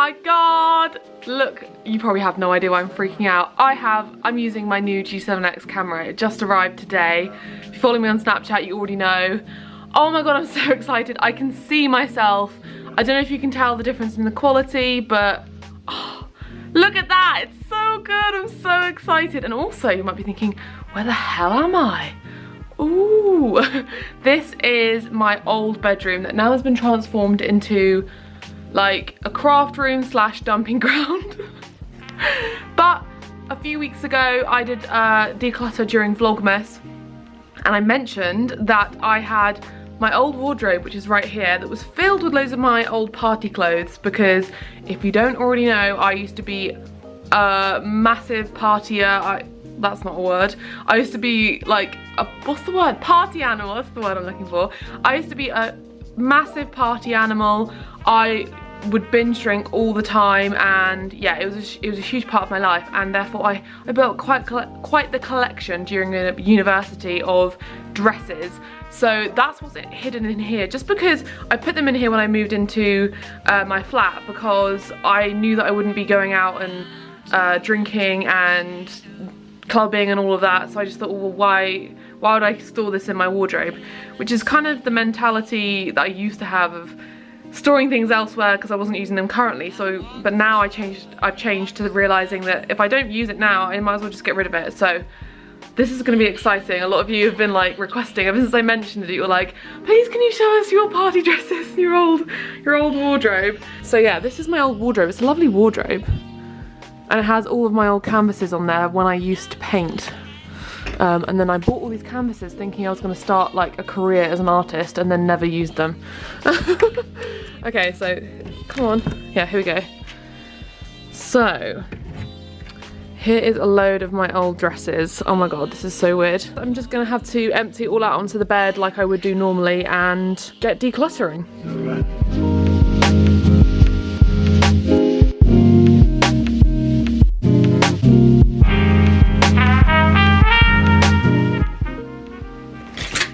my god! Look, you probably have no idea why I'm freaking out. I'm using my new G7X camera. It just arrived today. If you follow me on Snapchat, you already know. Oh my god, I'm so excited. I can see myself. I don't know if you can tell the difference in the quality, but oh, look at that. It's so good. I'm so excited. And also, you might be thinking, where the hell am I? Ooh, this is my old bedroom that now has been transformed into like a craft room slash dumping ground. But a few weeks ago I did declutter during Vlogmas, and I mentioned that I had my old wardrobe, which is right here, that was filled with loads of my old party clothes, because if you don't already know, I used to be a massive partier. That's not a word. I used to be like what's the word? Party animal, that's the word I'm looking for. I used to be a massive party animal. I would binge drink all the time, and yeah, it was a huge part of my life, and therefore I built quite the collection during university of dresses. So that's what's hidden in here, just because I put them in here when I moved into my flat, because I knew that I wouldn't be going out and drinking and clubbing and all of that. So I just thought, well, why would I store this in my wardrobe? Which is kind of the mentality that I used to have of storing things elsewhere because I wasn't using them currently. So, but now I've changed to realizing that if I don't use it now, I might as well just get rid of it. So this is going to be exciting. A lot of you have been like requesting, ever since I mentioned it, you were like, please can you show us your party dresses, your old wardrobe. So yeah, this is my old wardrobe. It's a lovely wardrobe. And it has all of my old canvases on there when I used to paint. And then I bought all these canvases thinking I was going to start like a career as an artist, and then never used them. Okay, so come on. Yeah, here we go. So here is a load of my old dresses. Oh my god, this is so weird. I'm just going to have to empty it all out onto the bed like I would do normally and get decluttering.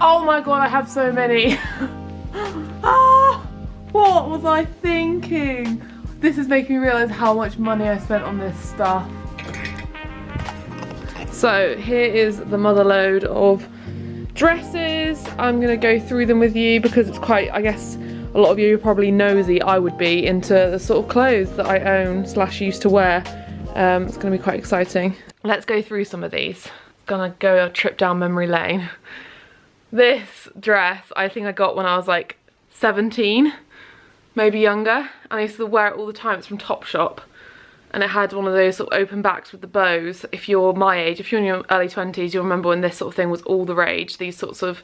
Oh my god, I have so many. Ah, what was I thinking? This is making me realise how much money I spent on this stuff. So here is the mother load of dresses. I'm going to go through them with you because it's quite, I guess a lot of you are probably nosy, I would be, into the sort of clothes that I own / used to wear. It's going to be quite exciting. Let's go through some of these. Gonna go a trip down memory lane. This dress, I think I got when I was like 17, maybe younger, and I used to wear it all the time. It's from Topshop, and it had one of those sort of open backs with the bows. If you're my age, if you're in your early 20s, you'll remember when this sort of thing was all the rage. These sorts of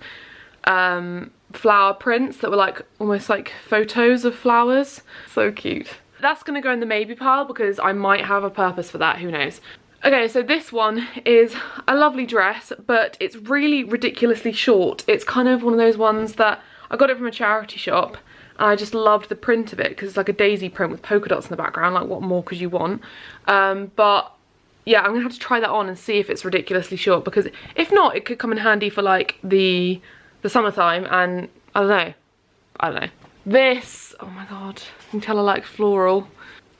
flower prints that were like almost like photos of flowers. So cute. That's gonna go in the maybe pile because I might have a purpose for that, who knows. Okay, so this one is a lovely dress, but it's really ridiculously short. It's kind of one of those ones that I got it from a charity shop, and I just loved the print of it because it's like a daisy print with polka dots in the background. Like, what more could you want? But yeah, I'm gonna have to try that on and see if it's ridiculously short, because if not, it could come in handy for like the summertime, and I don't know. This, oh my god, you can tell I like floral.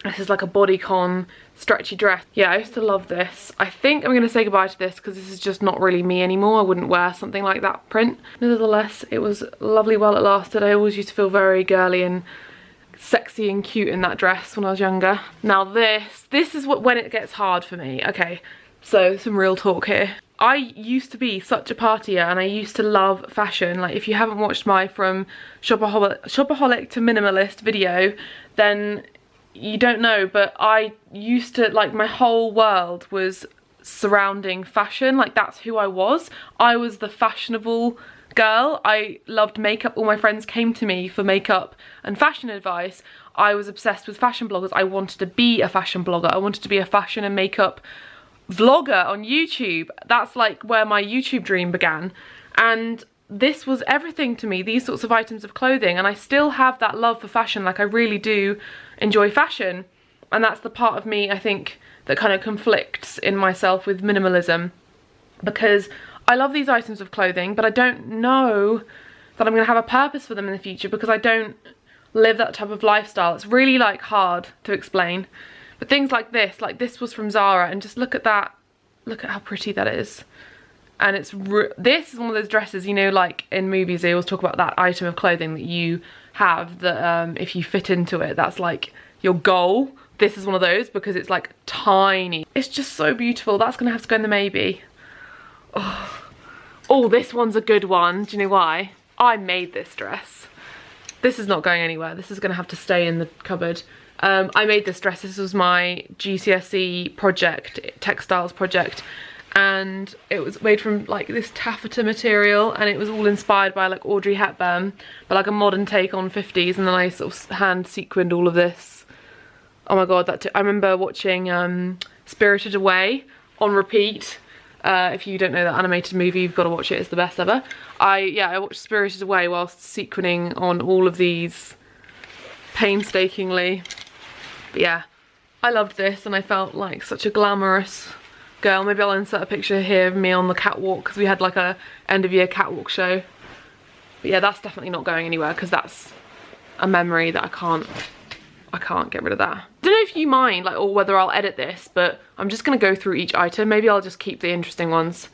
This is like a bodycon stretchy dress. Yeah, I used to love this. I think I'm gonna say goodbye to this because this is just not really me anymore. I wouldn't wear something like that print. Nevertheless, it was lovely while it lasted. I always used to feel very girly and sexy and cute in that dress when I was younger. Now this is when it gets hard for me. Okay, so some real talk here. I used to be such a partier, and I used to love fashion. Like, if you haven't watched my From Shopaholic to Minimalist video, then you don't know, but I used to, like, my whole world was surrounding fashion. Like, that's who I was. I was the fashionable girl. I loved makeup. All my friends came to me for makeup and fashion advice. I was obsessed with fashion bloggers. I wanted to be a fashion blogger. I wanted to be a fashion and makeup vlogger on YouTube. That's like where my YouTube dream began. And this was everything to me, these sorts of items of clothing, and I still have that love for fashion. Like, I really do enjoy fashion, and that's the part of me, I think, that kind of conflicts in myself with minimalism, because I love these items of clothing, but I don't know that I'm going to have a purpose for them in the future, because I don't live that type of lifestyle. It's really like hard to explain. But things like this was from Zara, and just look at that. Look at how pretty that is. And it's this is one of those dresses, you know, like in movies they always talk about that item of clothing that you have that if you fit into it, that's like your goal. This is one of those because it's like tiny. It's just so beautiful. That's gonna have to go in the maybe. Oh, this one's a good one. Do you know why? I made this dress. This is not going anywhere. This is gonna have to stay in the cupboard. I made this dress. This was my GCSE project, textiles project, and it was made from like this taffeta material, and it was all inspired by like Audrey Hepburn, but like a modern take on 50s, and then I sort of hand sequined all of this. Oh my god, I remember watching Spirited Away on repeat. If you don't know that animated movie, you've got to watch it. It's the best ever. I watched Spirited Away whilst sequining on all of these painstakingly. But yeah, I loved this, and I felt like such a glamorous girl. Maybe I'll insert a picture here of me on the catwalk, because we had like a end of year catwalk show. But yeah, that's definitely not going anywhere, because that's a memory that I can't get rid of that. I don't know if you mind, like, or whether I'll edit this, but I'm just gonna go through each item. Maybe I'll just keep the interesting ones.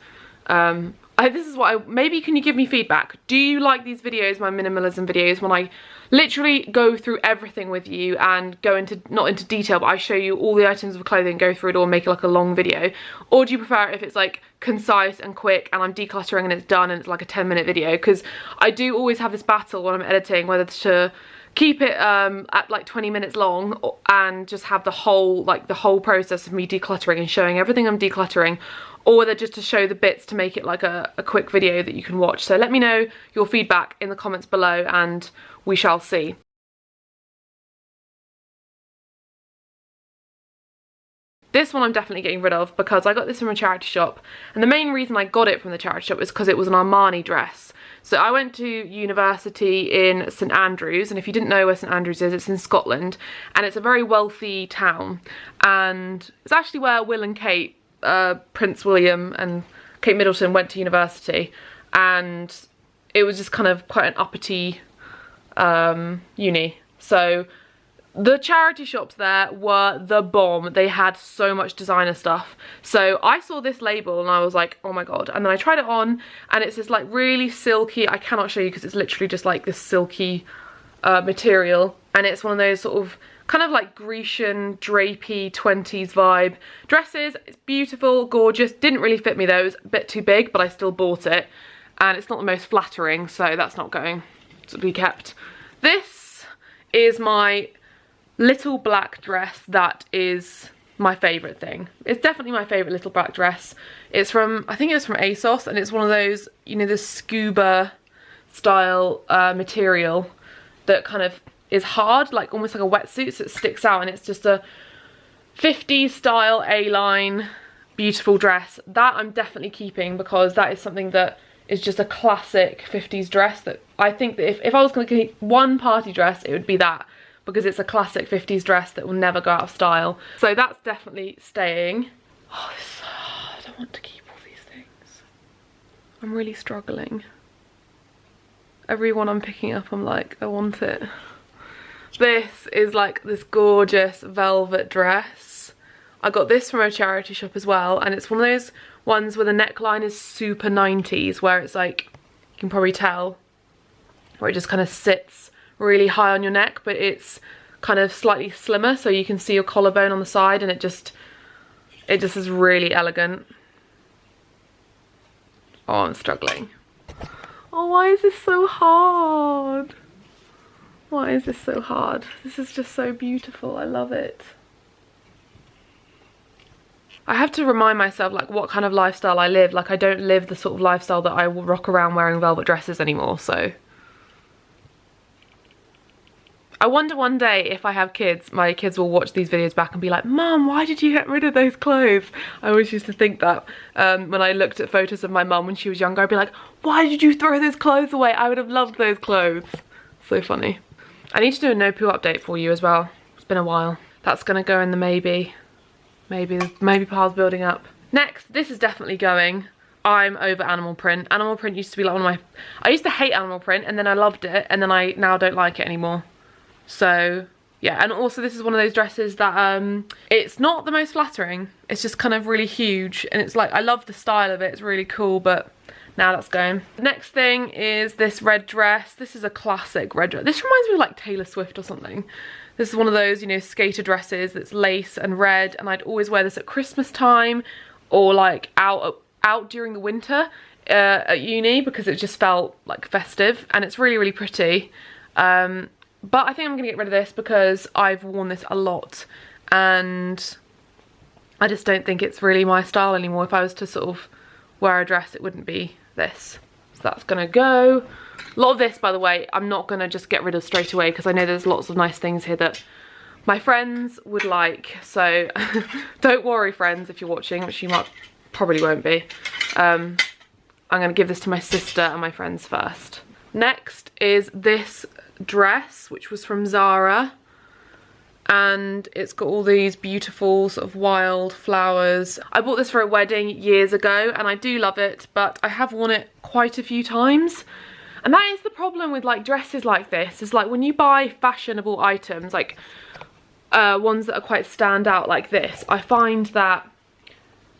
This is what maybe can you give me feedback? Do you like these videos, my minimalism videos, when I literally go through everything with you and go into, not into detail, but I show you all the items of clothing, go through it all, make it like a long video? Or do you prefer it if it's like concise and quick and I'm decluttering and it's done and it's like a 10-minute video? Because I do always have this battle when I'm editing, whether to keep it at like 20 minutes long and just have the whole process of me decluttering and showing everything I'm decluttering, or whether just to show the bits to make it like a quick video that you can watch. So let me know your feedback in the comments below and we shall see. This one I'm definitely getting rid of because I got this from a charity shop, and the main reason I got it from the charity shop is because it was an Armani dress. So I went to university in St Andrews, and if you didn't know where St Andrews is, it's in Scotland, and it's a very wealthy town, and it's actually where Will and Kate, Prince William and Kate Middleton went to university, and it was just kind of quite an uppity uni. So the charity shops there were the bomb. They had so much designer stuff. So I saw this label and I was like, oh my god. And then I tried it on, and it's this like really silky, I cannot show you because it's literally just like this silky material. And it's one of those sort of kind of like Grecian, drapey, 20s vibe dresses. It's beautiful, gorgeous. Didn't really fit me though. It was a bit too big, but I still bought it. And it's not the most flattering, so that's not going to be kept. This is my little black dress that is my favourite thing. It's definitely my favourite little black dress. It's from, I think it was from ASOS, and it's one of those, you know, this scuba style material that kind of is hard, like almost like a wetsuit, so it sticks out, and it's just a 50s style A-line beautiful dress. That I'm definitely keeping because that is something that is just a classic 50s dress that I think that if I was going to keep one party dress, it would be that, because it's a classic 50s dress that will never go out of style. So that's definitely staying. Oh, it's so hard. I want to keep all these things. I'm really struggling. Every one I'm picking up, I'm like, I want it. This is like this gorgeous velvet dress. I got this from a charity shop as well, and it's one of those ones where the neckline is super 90s, where it's like, you can probably tell, where it just kind of sits really high on your neck, but it's kind of slightly slimmer, so you can see your collarbone on the side, and it just is really elegant. Oh, I'm struggling. Oh, why is this so hard? Why is this so hard? This is just so beautiful. I love it. I have to remind myself like what kind of lifestyle I live. Like I don't live the sort of lifestyle that I will rock around wearing velvet dresses anymore, so. I wonder one day if I have kids, my kids will watch these videos back and be like, Mum, why did you get rid of those clothes? I always used to think that when I looked at photos of my mum when she was younger, I'd be like, why did you throw those clothes away? I would have loved those clothes. So funny. I need to do a no poo update for you as well. It's been a while. That's gonna go in the maybe. Maybe pile's building up. Next, this is definitely going. I'm over animal print. Animal print used to be like one of my, I used to hate animal print, and then I loved it, and then I now don't like it anymore. So yeah, and also this is one of those dresses that it's not the most flattering. It's just kind of really huge, and it's like, I love the style of it, it's really cool, but now that's going. The next thing is this red dress. This is a classic red dress. This reminds me of like Taylor Swift or something. This is one of those, you know, skater dresses that's lace and red, and I'd always wear this at Christmas time or like out during the winter at uni, because it just felt like festive, and it's really, really pretty. But I think I'm gonna get rid of this because I've worn this a lot and I just don't think it's really my style anymore. If I was to sort of wear a dress, it wouldn't be this. So that's gonna go. A lot of this, by the way, I'm not gonna just get rid of straight away, because I know there's lots of nice things here that my friends would like. So don't worry, friends, if you're watching, which you probably won't be. I'm gonna give this to my sister and my friends first. Next is this dress, which was from Zara, and it's got all these beautiful sort of wild flowers. I bought this for a wedding years ago and I do love it, but I have worn it quite a few times. And that is the problem with like dresses like this, is like when you buy fashionable items, like ones that are quite stand out like this, I find that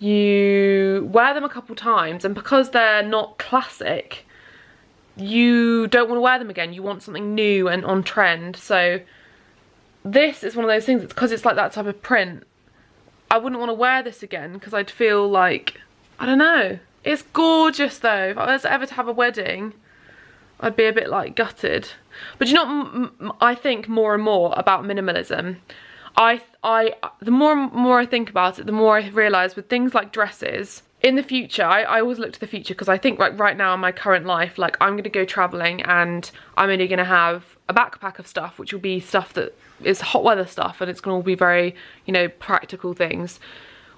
you wear them a couple times, and because they're not classic, you don't want to wear them again. You want something new and on trend. So this is one of those things, it's because it's like that type of print, I wouldn't want to wear this again, because I'd feel like, I don't know. It's gorgeous though. If I was ever to have a wedding, I'd be a bit like gutted. But you know, I think more and more about minimalism. The more and more I think about it, the more I realise with things like dresses, in the future, I always look to the future, because I think like right now in my current life, like I'm going to go travelling and I'm only going to have a backpack of stuff, which will be stuff that is hot weather stuff, and it's going to all be very, you know, practical things.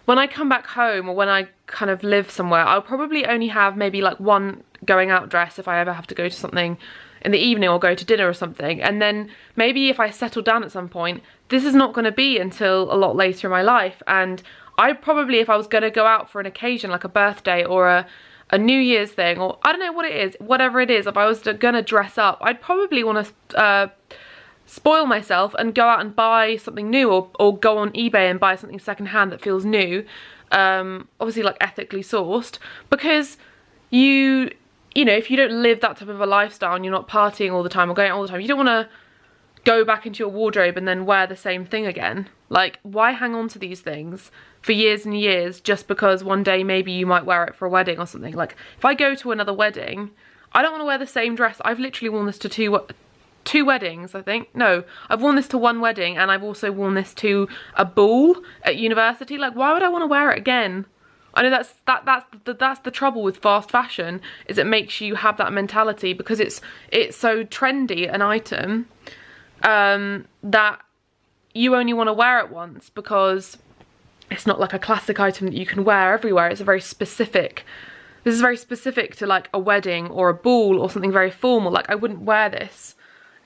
When I come back home, or when I kind of live somewhere, I'll probably only have maybe like one going out dress if I ever have to go to something in the evening or go to dinner or something. And then maybe if I settle down at some point, this is not going to be until a lot later in my life. And I probably, if I was going to go out for an occasion like a birthday or a New Year's thing, or I don't know what it is, whatever it is, if I was going to dress up, I'd probably want to spoil myself and go out and buy something new, or go on eBay and buy something secondhand that feels new, obviously like ethically sourced, because you know, if you don't live that type of a lifestyle and you're not partying all the time or going out all the time, you don't want to go back into your wardrobe and then wear the same thing again. Like, why hang on to these things for years and years just because one day maybe you might wear it for a wedding or something? Like, if I go to another wedding, I don't want to wear the same dress. I've literally worn this to two weddings, I think. No, I've worn this to one wedding, and I've also worn this to a ball at university. Like, why would I want to wear it again? I know that's the trouble with fast fashion, is it makes you have that mentality, because it's so trendy an item that you only want to wear it once, because it's not like a classic item that you can wear everywhere. It's a very specific, this is very specific to like a wedding or a ball or something very formal. Like, I wouldn't wear this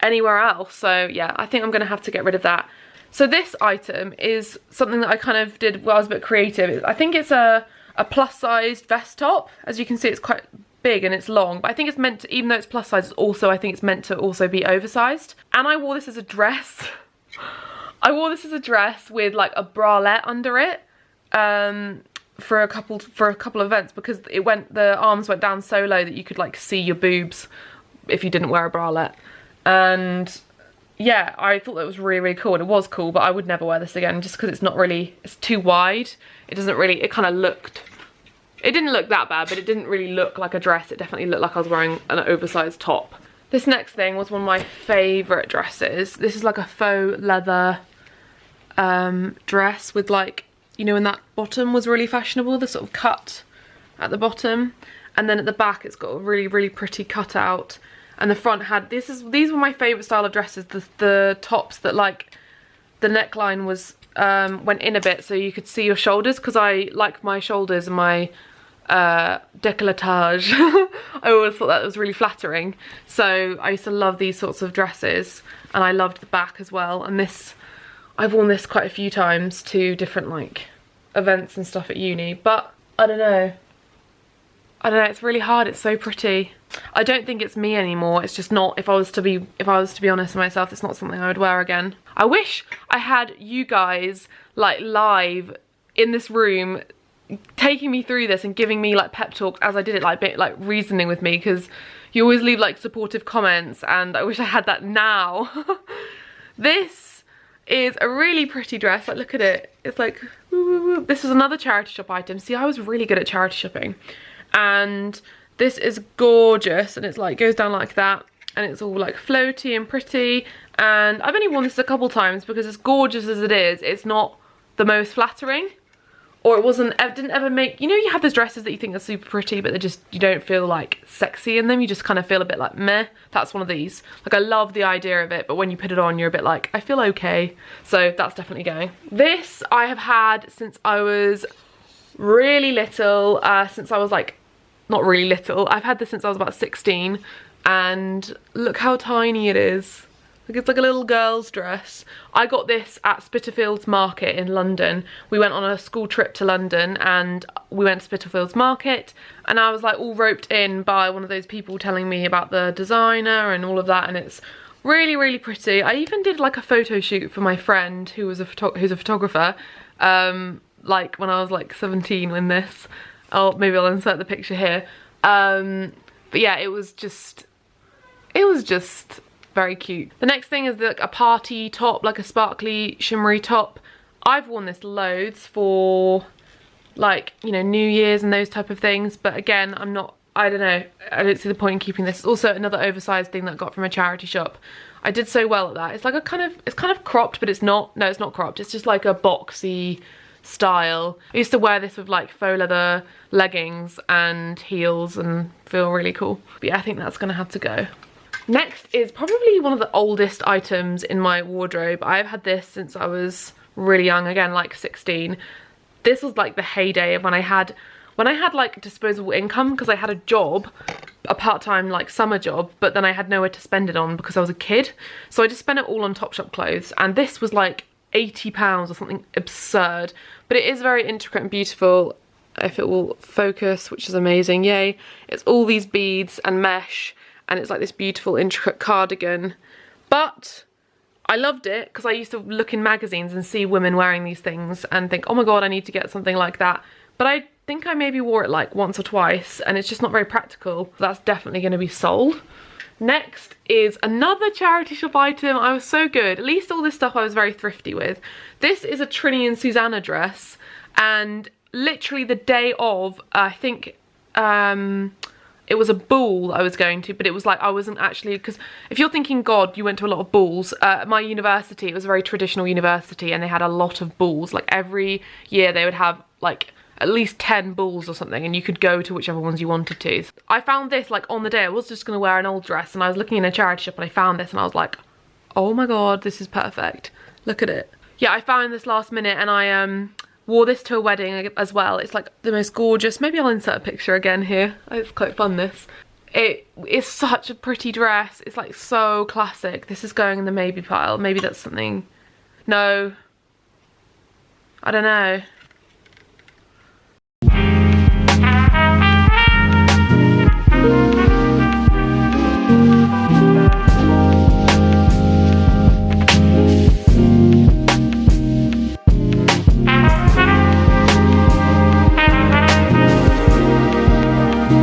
anywhere else. So yeah, I think I'm gonna have to get rid of that. So this item is something that I kind of did while I was a bit creative. I think it's a plus sized vest top. As you can see, it's quite big and it's long, but I think it's meant to, even though it's plus size, also I think it's meant to also be oversized. And I wore this as a dress. I wore this as a dress with like a bralette under it for a couple of events, because the arms went down so low that you could like see your boobs if you didn't wear a bralette. And yeah, I thought that was really, really cool, and it was cool, but I would never wear this again just because it's too wide. It doesn't really, it kind of looked, it didn't look that bad, but it didn't really look like a dress. It definitely looked like I was wearing an oversized top. This next thing was one of my favourite dresses. This is like a faux leather dress with like, you know, when that bottom was really fashionable, the sort of cut at the bottom, and then at the back it's got a really, really pretty cutout. And the front had, these were my favourite style of dresses, the tops that like, the neckline was, went in a bit so you could see your shoulders, because I like my shoulders and my décolletage. I always thought that was really flattering. So I used to love these sorts of dresses, and I loved the back as well. And this, I've worn this quite a few times to different like events and stuff at uni, but I don't know. I don't know, it's really hard, it's so pretty. I don't think it's me anymore, it's just not, if I was to be honest with myself, it's not something I would wear again. I wish I had you guys like live in this room taking me through this and giving me like pep talks as I did it, like reasoning with me, because you always leave like supportive comments, and I wish I had that now. This is a really pretty dress, like look at it, it's like woo, woo, woo. This is another charity shop item. See, I was really good at charity shopping, and this is gorgeous, and it's like goes down like that, and it's all like floaty and pretty, and I've only worn this a couple times because as gorgeous as it is, it's not the most flattering. Or it didn't ever make, you know, you have those dresses that you think are super pretty, but they're just, you don't feel like sexy in them, you just kind of feel a bit like meh. That's one of these. Like, I love the idea of it, but when you put it on, you're a bit like, I feel okay. So that's definitely going. This I have had since I was really little, since I was like, not really little, I've had this since I was about 16, and look how tiny it is. Like, it's like a little girl's dress. I got this at Spitalfields Market in London. We went on a school trip to London and we went to Spitalfields Market, and I was like all roped in by one of those people telling me about the designer and all of that, and it's really, really pretty. I even did like a photo shoot for my friend who's a photographer, like when I was like 17 in this. Oh, maybe I'll insert the picture here. But yeah, it was just very cute. The next thing is like a party top, like a sparkly shimmery top. I've worn this loads for like, you know, New Year's and those type of things, but again, I don't know, I don't see the point in keeping this. It's also another oversized thing that I got from a charity shop. I did so well at that. It's like a it's kind of cropped, but it's not, no, it's not cropped. It's just like a boxy style. I used to wear this with like faux leather leggings and heels and feel really cool. But yeah, I think that's gonna have to go. Next is probably one of the oldest items in my wardrobe. I've had this since I was really young, again like 16. This was like the heyday of when I had like disposable income, because I had a job, a part-time like summer job, but then I had nowhere to spend it on because I was a kid. So I just spent it all on Topshop clothes, and this was like £80 or something absurd, but it is very intricate and beautiful. If it will focus, which is amazing, yay. It's all these beads and mesh, and it's like this beautiful intricate cardigan. But I loved it because I used to look in magazines and see women wearing these things and think, oh my god, I need to get something like that. But I think I maybe wore it like once or twice, and it's just not very practical. That's definitely going to be sold. Next is another charity shop item. I was so good. At least all this stuff I was very thrifty with. This is a Trinny and Susanna dress, and literally the day of, I think, it was a ball I was going to, but it was like I wasn't actually, because if you're thinking God, you went to a lot of balls. At my university, it was a very traditional university, and they had a lot of balls. Like every year they would have like at least 10 balls or something, and you could go to whichever ones you wanted to. I found this like on the day. I was just gonna wear an old dress, and I was looking in a charity shop and I found this, and I was like, oh my god, this is perfect. Look at it. Yeah, I found this last minute, and I wore this to a wedding as well. It's like the most gorgeous. Maybe I'll insert a picture again here. It's quite fun, this. It is such a pretty dress. It's like so classic. This is going in the maybe pile. Maybe that's something. No. I don't know.